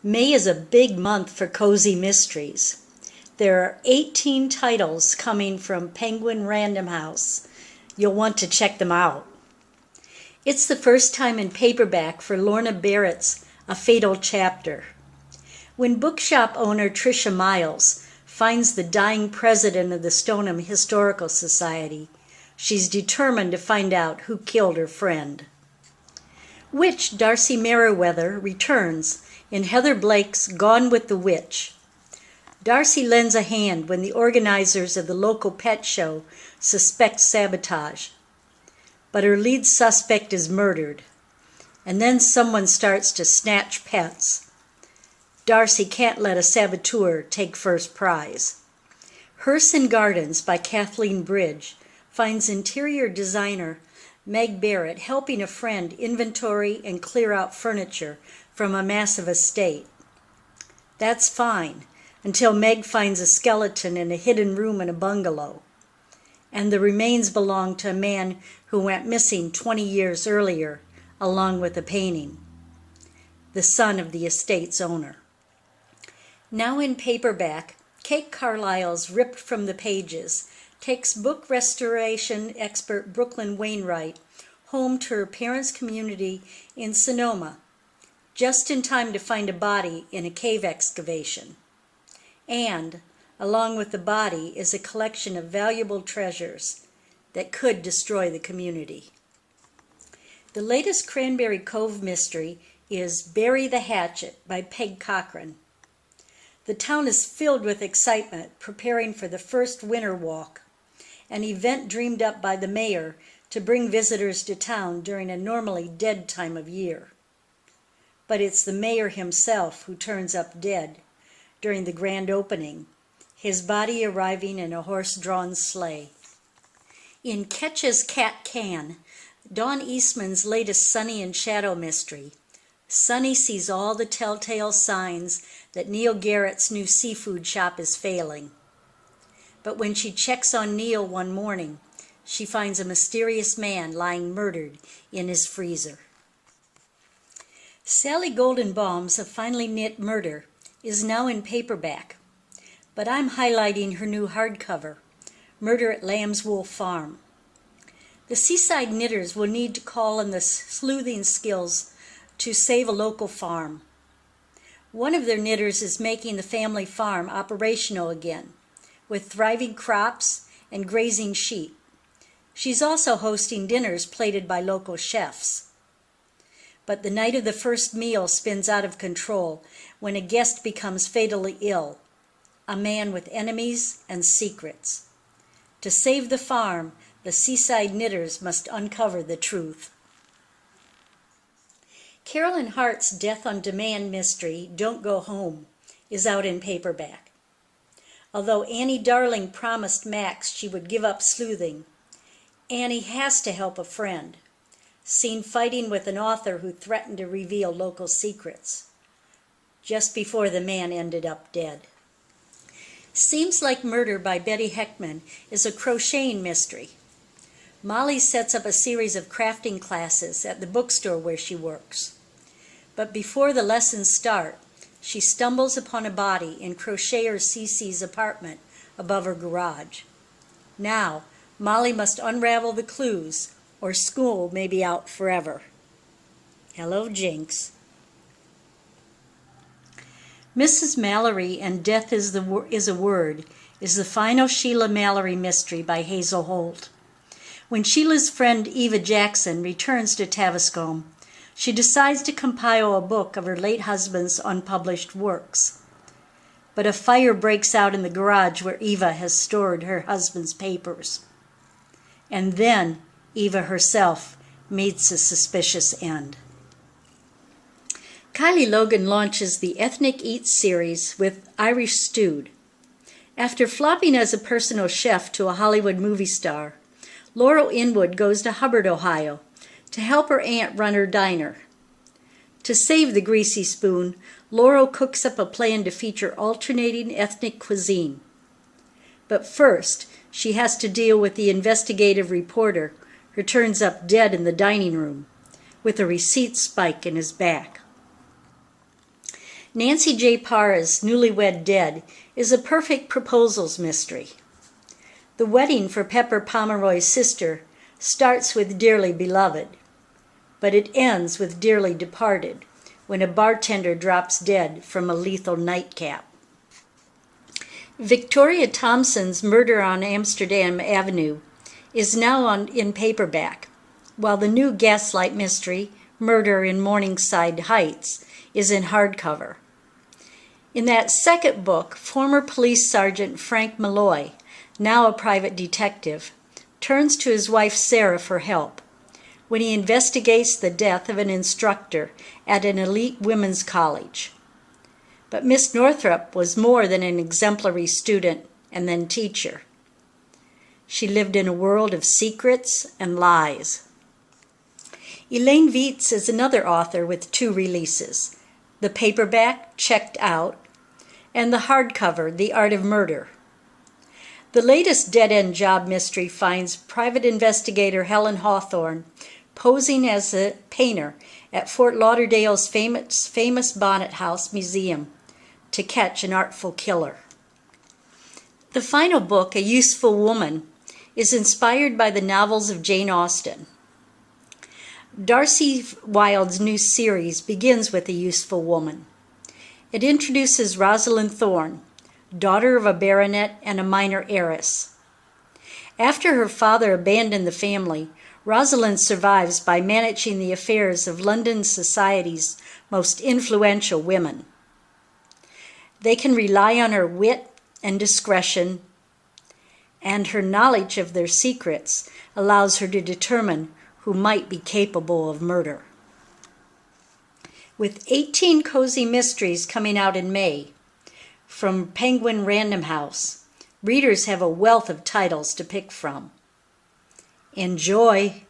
May is a big month for cozy mysteries. There are 18 titles coming from Penguin Random House. You'll want to check them out. It's the first time in paperback for Lorna Barrett's A Fatal Chapter. When bookshop owner Tricia Miles finds the dying president of the Stoneham Historical Society, she's determined to find out who killed her friend. Witch Darcy Merriweather returns in Heather Blake's Gone with the Witch. Darcy lends a hand when the organizers of the local pet show suspect sabotage. But her lead suspect is murdered, and then someone starts to snatch pets. Darcy can't let a saboteur take first prize. Hearse and Gardens by Kathleen Bridge finds interior designer Meg Barrett helping a friend inventory and clear out furniture from a massive estate. That's fine, until Meg finds a skeleton in a hidden room in a bungalow, and the remains belong to a man who went missing 20 years earlier, along with a painting, the son of the estate's owner. Now in paperback, Kate Carlisle's Ripped from the Pages takes book restoration expert Brooklyn Wainwright home to her parents' community in Sonoma, just in time to find a body in a cave excavation. And, along with the body, is a collection of valuable treasures that could destroy the community. The latest Cranberry Cove mystery is Bury the Hatchet by Peg Cochran. The town is filled with excitement, preparing for the first winter walk, an event dreamed up by the mayor to bring visitors to town during a normally dead time of year. But it's the mayor himself who turns up dead during the grand opening, his body arriving in a horse-drawn sleigh. In Ketch's Cat Can, Dawn Eastman's latest Sunny and Shadow mystery, Sunny sees all the telltale signs that Neil Garrett's new seafood shop is failing. But when she checks on Neil one morning, she finds a mysterious man lying murdered in his freezer. Sally Goldenbaum's A Finely Knit Murder is now in paperback, but I'm highlighting her new hardcover, Murder at Lambswool Farm. The seaside knitters will need to call on the sleuthing skills to save a local farm. One of their knitters is making the family farm operational again, with thriving crops and grazing sheep. She's also hosting dinners plated by local chefs. But the night of the first meal spins out of control when a guest becomes fatally ill, a man with enemies and secrets. To save the farm, the seaside knitters must uncover the truth. Carolyn Hart's Death on Demand mystery, Don't Go Home, is out in paperback. Although Annie Darling promised Max she would give up sleuthing, Annie has to help a friend, seen fighting with an author who threatened to reveal local secrets, just before the man ended up dead. Seems Like Murder by Betty Heckman is a crocheting mystery. Molly sets up a series of crafting classes at the bookstore where she works. But before the lessons start, she stumbles upon a body in crocheter Cece's apartment above her garage. Now, Molly must unravel the clues, or school may be out forever. Hello, Jinx. Mrs. Mallory and Death is a Word is the final Sheila Mallory mystery by Hazel Holt. When Sheila's friend Eva Jackson returns to Taviscombe, she decides to compile a book of her late husband's unpublished works. But a fire breaks out in the garage where Eva has stored her husband's papers. And then Eva herself meets a suspicious end. Kylie Logan launches the Ethnic Eats series with Irish Stewed. After flopping as a personal chef to a Hollywood movie star, Laurel Inwood goes to Hubbard, Ohio, to help her aunt run her diner. To save the greasy spoon, Laurel cooks up a plan to feature alternating ethnic cuisine. But first, she has to deal with the investigative reporter who turns up dead in the dining room with a receipt spike in his back. Nancy J. Parra's Newlywed Dead is a perfect proposals mystery. The wedding for Pepper Pomeroy's sister starts with Dearly Beloved, but it ends with Dearly Departed when a bartender drops dead from a lethal nightcap. Victoria Thompson's Murder on Amsterdam Avenue is now in paperback, while the new Gaslight mystery, Murder in Morningside Heights, is in hardcover. In that second book, former police sergeant Frank Malloy, now a private detective, turns to his wife Sarah for help when he investigates the death of an instructor at an elite women's college. But Miss Northrop was more than an exemplary student and then teacher. She lived in a world of secrets and lies. Elaine Viets is another author with 2 releases, the paperback, Checked Out, and the hardcover, The Art of Murder. The latest dead-end job mystery finds private investigator Helen Hawthorne posing as a painter at Fort Lauderdale's famous Bonnet House Museum to catch an artful killer. The final book, A Useful Woman, is inspired by the novels of Jane Austen. Darcy Wilde's new series begins with A Useful Woman. It introduces Rosalind Thorne, daughter of a baronet and a minor heiress. After her father abandoned the family, Rosalind survives by managing the affairs of London society's most influential women. They can rely on her wit and discretion, and her knowledge of their secrets allows her to determine who might be capable of murder. With 18 cozy mysteries coming out in May from Penguin Random House, readers have a wealth of titles to pick from. Enjoy!